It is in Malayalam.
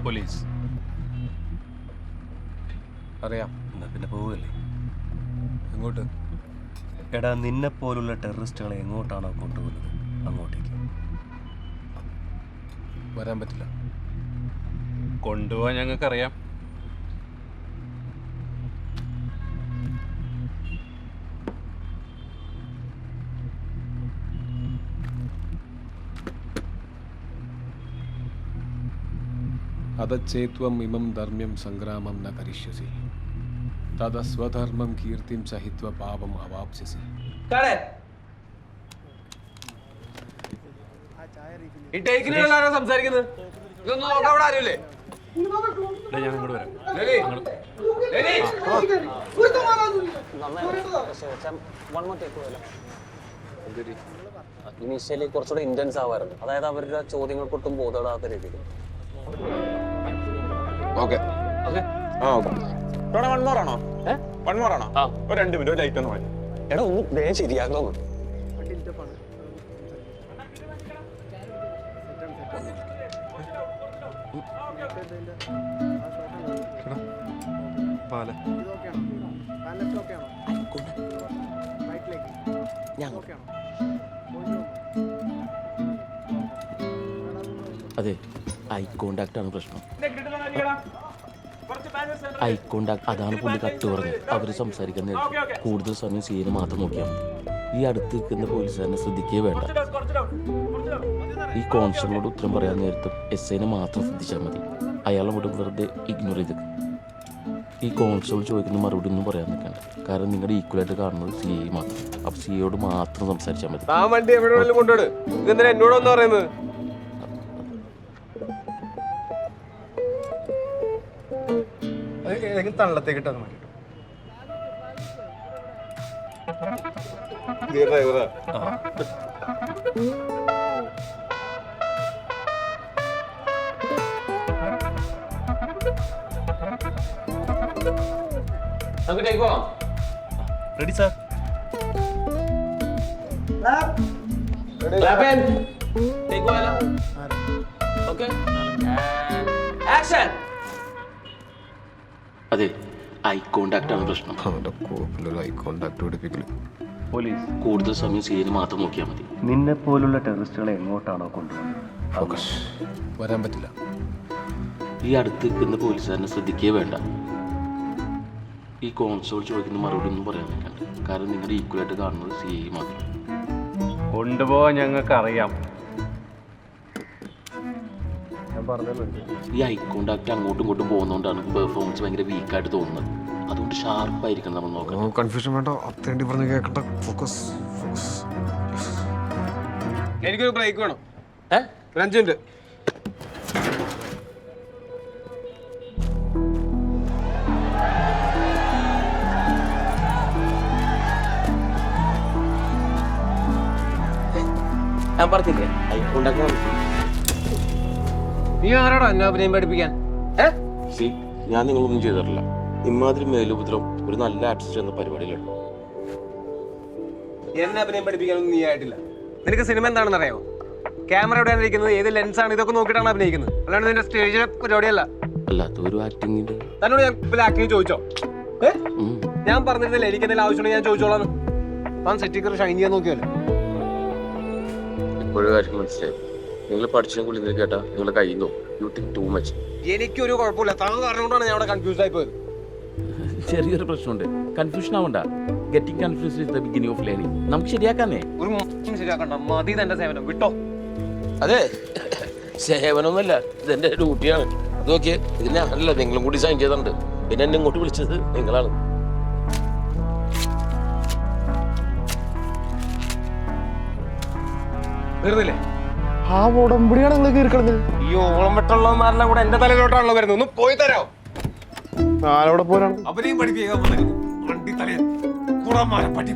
പോലീസ്. അറിയാം. എന്നാ പിന്നെ പോവുകയല്ലേ? എങ്ങോട്ട്? എടാ, നിന്നെ പോലുള്ള ടെററിസ്റ്റുകളെ എങ്ങോട്ടാണോ കൊണ്ടുപോകുന്നത് അങ്ങോട്ടേക്ക്. വരാൻ പറ്റില്ല. കൊണ്ടുപോകാൻ ഞങ്ങൾക്കറിയാം. അതച്ചേത്വം ഇമം ധർമ്മ്യം സംഗ്രാമം ന കരിഷ്യസി തത സ്വധർമ്മം കീർത്തിം സഹിത്വ പാപം അവാപ്സ്യസി. ഈ ടേക്കിനുള്ള സംസാരിക്കുന്നത് ഇതൊന്നും നോക്കാൻ അവിടെ ആരുമില്ലേ? ഞാൻ അങ്ങോട്ട് വരാം. ഇനീഷ്യലി കുറച്ചുകൂടെ ഇന്റൻസ് ആവാറുണ്ട്. അതായത് അവരുടെ ചോദ്യങ്ങൾക്കൊട്ടും ബോധപ്പെടാത്ത രീതിയിൽ. ഒരു 2 മിനിറ്റ് ലൈറ്റ് ഒന്ന് മതി. എടാ, ഒന്ന് വേഗം ശരിയാക്കണം. അതെ, ഐ കോണ്ടാക്ട് ആണ് പ്രശ്നം. ഐ കോണ്ടാക്ട്, അതാണ് പുള്ളി കട്ട് പറഞ്ഞത്. അവര് സംസാരിക്കുന്ന കൂടുതൽ സമയം സീന് മാത്രം നോക്കിയാൽ മതി. ഈ അടുത്ത് നിൽക്കുന്ന പോലീസുകാരനെ ശ്രദ്ധിക്കുകയേ വേണ്ട. ഈ കോൺസ്റ്റബിളിനോട് ഉത്തരം പറയാൻ നേരത്ത് SIനെ മാത്രം ശ്രദ്ധിച്ചാൽ മതി. അയാളെ വിടും വെറുതെ ഇഗ്നോർ ചെയ്ത്. ഈ കോൺസ്റ്റബിൾ ചോദിക്കുന്ന മറുപടി ഒന്നും പറയാൻ നിൽക്കണ്ട. കാരണം നിങ്ങളുടെ ഈക്വലായിട്ട് കാണുന്നത് CI മാത്രം. അപ്പൊ CIയോട് മാത്രം സംസാരിച്ചാൽ മതി. ആ വണ്ടി എവിടെ കൊണ്ടുപോട്. ഇതെന്തിനാ എന്നോടൊന്നും പറയുന്നത്? തള്ളത്തേക്ക് ഇട്ടാൽ മതി. നമുക്ക് ടേക്ക് പോവാം. Ready sir. ടേക്ക് പോയാലോ? Okay, action. അതെ, ഐ കോണ്ടാക്ട് ആണ് പ്രശ്നം. ഐ കോണ്ടാക്ട് പഠിപ്പിക്കല്. പോലീസ്. കൂടുതൽ സമയം സീന് മാത്രം നോക്കിയാൽ മതി. നിന്നെ പോലുള്ള ടെററിസ്റ്റുകളെ എങ്ങോട്ടാണോ കൊണ്ടുപോകുന്നത് വരാൻ പറ്റില്ല. ഈ അടുത്ത് നിൽക്കുന്ന പോലീസുകാരനെ ശ്രദ്ധിക്കുകയേ വേണ്ട. ഈ കോൺസ്റ്റബിൾ ചോദിക്കുന്ന മറുപടി ഒന്നും പറയാൻ നിൽക്കണ്ട. കാരണം നിങ്ങളുടെ ഈക്വലായിട്ട് കാണുന്നത് CI മാത്രം. കൊണ്ടുപോകാൻ ഞങ്ങൾക്കറിയാം. ഈ ഐ കോണ്ടാക്ട് അങ്ങോട്ടും ഇങ്ങോട്ടും പോകുന്നതുകൊണ്ടാണ് പെർഫോമൻസ് ഭയങ്കര വീക്കായിട്ട് തോന്നുന്നത്. അതുകൊണ്ട് ഷാർപ്പായിരിക്കണം നമ്മൾ നോക്കണം. കൺഫ്യൂഷൻ വേണ്ട. അത്തേണ്ടി പറഞ്ഞ് കേൾക്കണ്ട. ഫോക്കസ്. എനിക്കൊരു ബ്രേക്ക് വേണം. 5 മിനിറ്റ്. ഞാൻ പറഞ്ഞില്ലേ, ഐ കോണ്ടാക്ട്. നീ ആരാടാ എന്നെ അഭിനയം പഠിപ്പിക്കാൻ? ഞാൻ നിങ്ങളൊന്നും ചെയ്തിട്ടില്ല. ഇമാതിരി മേലുപദ്രവം ഒരു നല്ല ആർട്ടിസ്റ്റ് എന്ന പരിപാടിയിലുണ്ട്. എന്നെ അഭിനയം പഠിപ്പിക്കാനൊന്നും നീ ആയിട്ടില്ല. നിനക്ക് സിനിമ എന്താണെന്ന് അറിയാമോ? ക്യാമറ എവിടെയാണ് ഇരിക്കുന്നത്, ഏത് ലെൻസാണ്, ഇതൊക്കെ നോക്കിയിട്ടാണ് അഭിനയിക്കുന്നത്. അല്ലാണ്ട് നിന്റെ സ്റ്റേജിലെ പരിപാടിയല്ല. അല്ലാത്ത ഒരു ആക്ടിങ്ങിന്റെ തന്നോട് ഞാൻ ആക്ടിങ് ചോദിച്ചോ? ഞാൻ പറഞ്ഞിരുന്നില്ല എനിക്ക് എന്തെങ്കിലും ആവശ്യമുണ്ടെങ്കിൽ ഞാൻ ചോദിച്ചോളാന്ന്. താൻ സെറ്റിക്കർ ഷൈൻ ചെയ്യാൻ നോക്കിയല്ലോ. ഇപ്പോഴും കാര്യം മനസ്സിലായി. നിങ്ങൾ പഠിച്ചതിനെ കുറിച്ച് കേട്ടാ നിങ്ങളുടെ കയ്യിൽ നിന്നോ യു തിങ്ക് ടു മച്ച്. എനിക്കൊരു കുഴപ്പമില്ല. താൻ കാരണം കൊണ്ടാണ് ഞാൻ അവിടെ കൺഫ്യൂസ് ആയി പോയത്. ചെറിയൊരു പ്രശ്നമുണ്ട്. കൺഫ്യൂഷൻ ആവണ്ട. Getting confuse is the beginning of learning. നമുക്ക് ശരിയാക്കാന്നേ. ഒരു ശരിയാക്കണ്ട. മതി തന്റെ സേവനം. വിട്ടോ. അതെ, സേവനമൊന്നുമല്ല, ഇതെന്റെ ഡ്യൂട്ടിയാണ്. അത് നോക്കിയേ, ഇതിന് ഞാനല്ല, നിങ്ങളും കൂടി സൈൻ ചെയ്തിട്ടുണ്ട്. പിന്നെ എന്നെ ഇങ്ങോട്ട് വിളിച്ചത് നിങ്ങളാണ്. തീർന്നില്ലേ? ആ ഉടമ്പടിയാണ് നിങ്ങൾ കീറിക്കിടന്നത്. ഈ ഓളം വെട്ടുള്ളവന്മാരെല്ലാം കൂടെ എന്റെ തലയിലോട്ടാണല്ലോ വരുന്നത്. ഒന്ന് പോയി തരാം. ആരോടെ പോരാണ് അഭിനയം പഠിപ്പിക്കാൻ വണ്ടി തലയിൽ കുടമാരെ പറ്റി